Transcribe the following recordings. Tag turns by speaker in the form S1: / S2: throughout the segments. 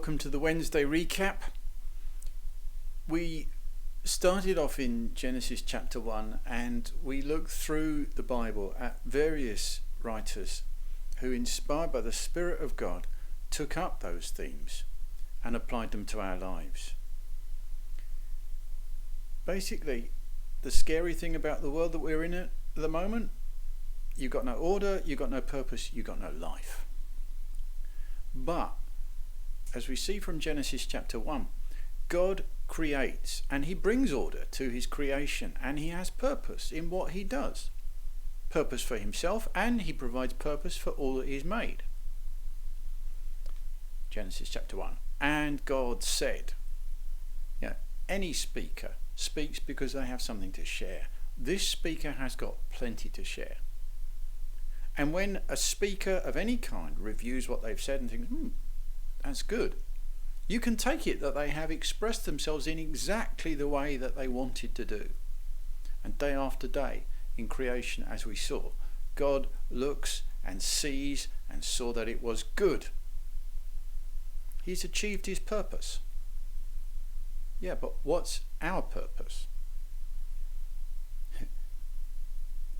S1: Welcome to the Wednesday recap. We started off in Genesis chapter 1 and we looked through the Bible at various writers who, inspired by the Spirit of God, took up those themes and applied them to our lives. Basically, the scary thing about the world that we're in at the moment, you've got no order, you've got no purpose, you've got no life. But as we see from Genesis chapter 1, God creates and he brings order to his creation, and he has purpose in what he does. Purpose for himself, and he provides purpose for all that he's made. Genesis chapter 1. And God said, any speaker speaks because they have something to share. This speaker has got plenty to share. And when a speaker of any kind reviews what they've said and thinks, that's good, you can take it that they have expressed themselves in exactly the way that they wanted to do. And day after day in creation, as we saw, God looks and sees and saw that it was good. He's achieved his purpose. Yeah, but what's our purpose?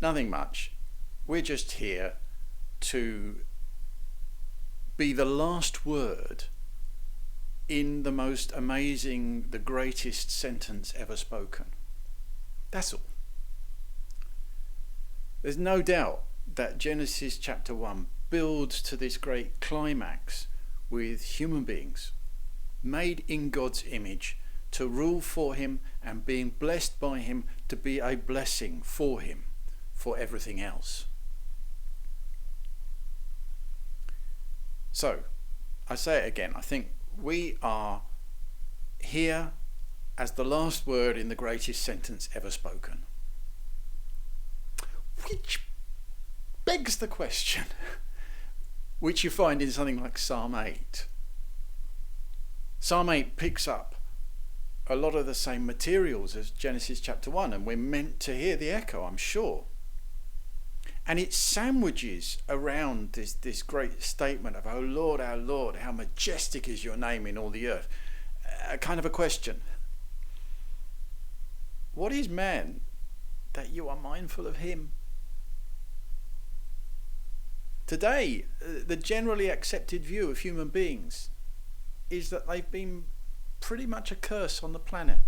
S1: Nothing much. We're just here to be the last word in the most amazing, the greatest sentence ever spoken. That's all. There's no doubt that Genesis chapter 1 builds to this great climax with human beings made in God's image to rule for him and being blessed by him to be a blessing for him for everything else. So, I say it again, I think we are here as the last word in the greatest sentence ever spoken. Which begs the question, which you find in something like Psalm 8. Psalm 8 picks up a lot of the same materials as Genesis chapter 1, and we're meant to hear the echo, I'm sure. And it sandwiches around this great statement of, "Oh Lord, our Lord, how majestic is your name in all the earth." A kind of a question. What is man that you are mindful of him? Today, the generally accepted view of human beings is that they've been pretty much a curse on the planet.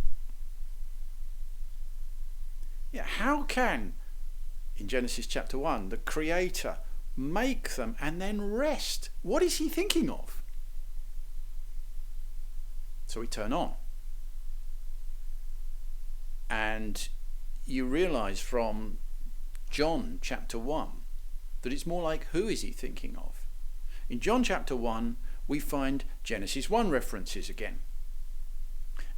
S1: How can, in Genesis chapter 1, the Creator make them and then rest? What is he thinking of? So we turn on. And you realise from John chapter 1 that it's more like, who is he thinking of? In John chapter 1, we find Genesis 1 references again.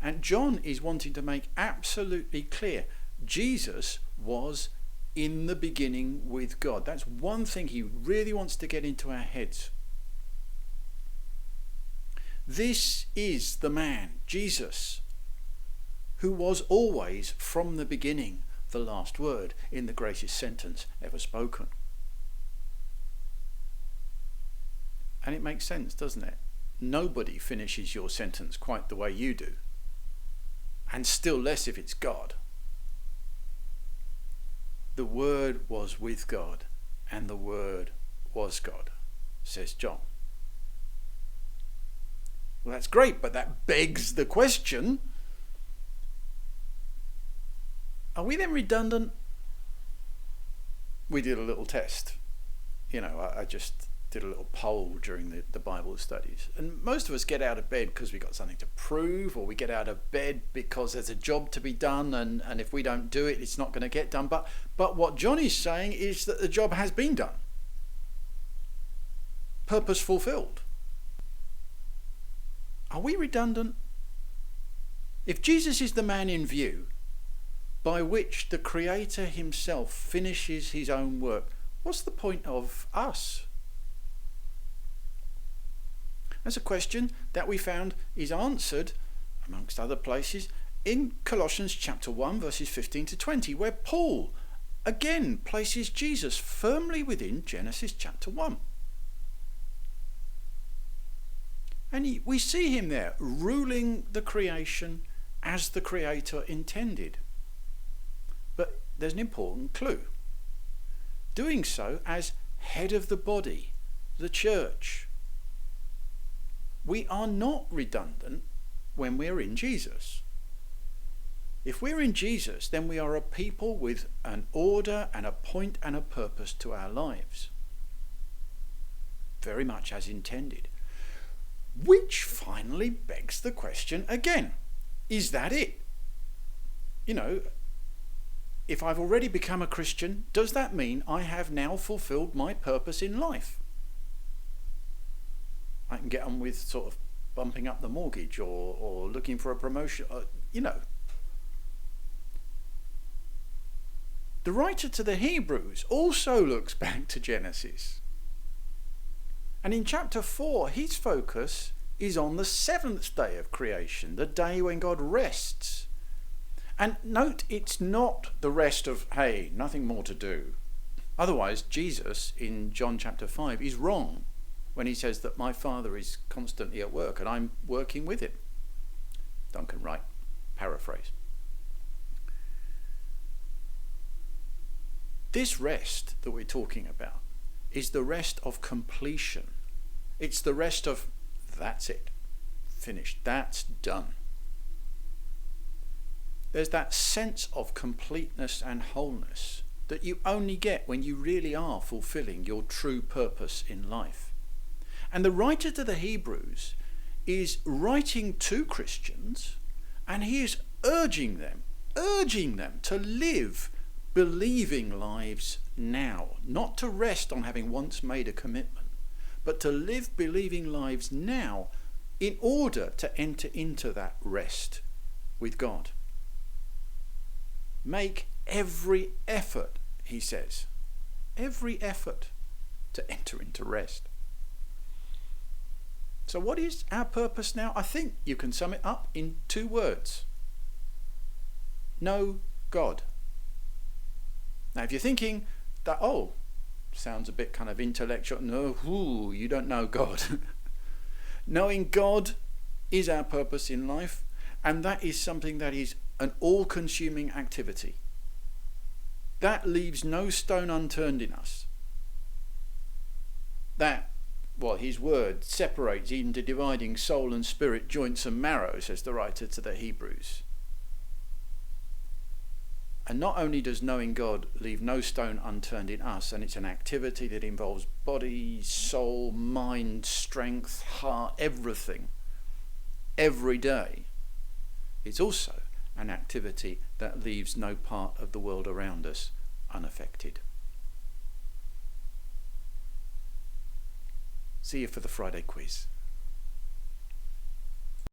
S1: And John is wanting to make absolutely clear Jesus was in the beginning with God. That's one thing he really wants to get into our heads. This is the man, Jesus, who was always from the beginning the last word in the greatest sentence ever spoken. And it makes sense, doesn't it? Nobody finishes your sentence quite the way you do. And still less if it's God. The Word was with God, and the Word was God, says John. Well, that's great, but that begs the question, are we then redundant? We did a little test. I just did a little poll during the Bible studies, and most of us get out of bed because we got something to prove, or we get out of bed because there's a job to be done, and if we don't do it, it's not going to get done. But what John is saying is that the job has been done. Purpose fulfilled. Are we redundant? If Jesus is the man in view by which the Creator himself finishes his own work, what's the point of us? That's a question that we found is answered, amongst other places, in Colossians chapter 1 verses 15 to 20, where Paul again places Jesus firmly within Genesis chapter 1. And we see him there ruling the creation as the Creator intended. But there's an important clue. Doing so as head of the body, the church. We are not redundant when we're in Jesus. If we're in Jesus, then we are a people with an order and a point and a purpose to our lives. Very much as intended. Which finally begs the question again, is that it? You know, if I've already become a Christian, does that mean I have now fulfilled my purpose in life? I can get on with sort of bumping up the mortgage or looking for a promotion, you know. The writer to the Hebrews also looks back to Genesis. And in chapter 4, his focus is on the seventh day of creation, the day when God rests. And note, it's not the rest of, hey, nothing more to do. Otherwise, Jesus in John chapter 5 is wrong when he says that my Father is constantly at work and I'm working with him. Duncan Wright, paraphrase. This rest that we're talking about is the rest of completion. It's the rest of, that's it, finished, that's done. There's that sense of completeness and wholeness that you only get when you really are fulfilling your true purpose in life. And the writer to the Hebrews is writing to Christians, and he is urging them to live believing lives now, not to rest on having once made a commitment, but to live believing lives now in order to enter into that rest with God. Make every effort, he says, every effort to enter into rest. So what is our purpose now? I think you can sum it up in 2 words. Know God. Now, if you're thinking that, sounds a bit kind of intellectual, no, you don't know God. Knowing God is our purpose in life, and that is something that is an all-consuming activity. That leaves no stone unturned in us. That, his word separates even to dividing soul and spirit, joints and marrow, says the writer to the Hebrews. And not only does knowing God leave no stone unturned in us, and it's an activity that involves body, soul, mind, strength, heart, everything, every day, it's also an activity that leaves no part of the world around us unaffected. See you for the Friday quiz.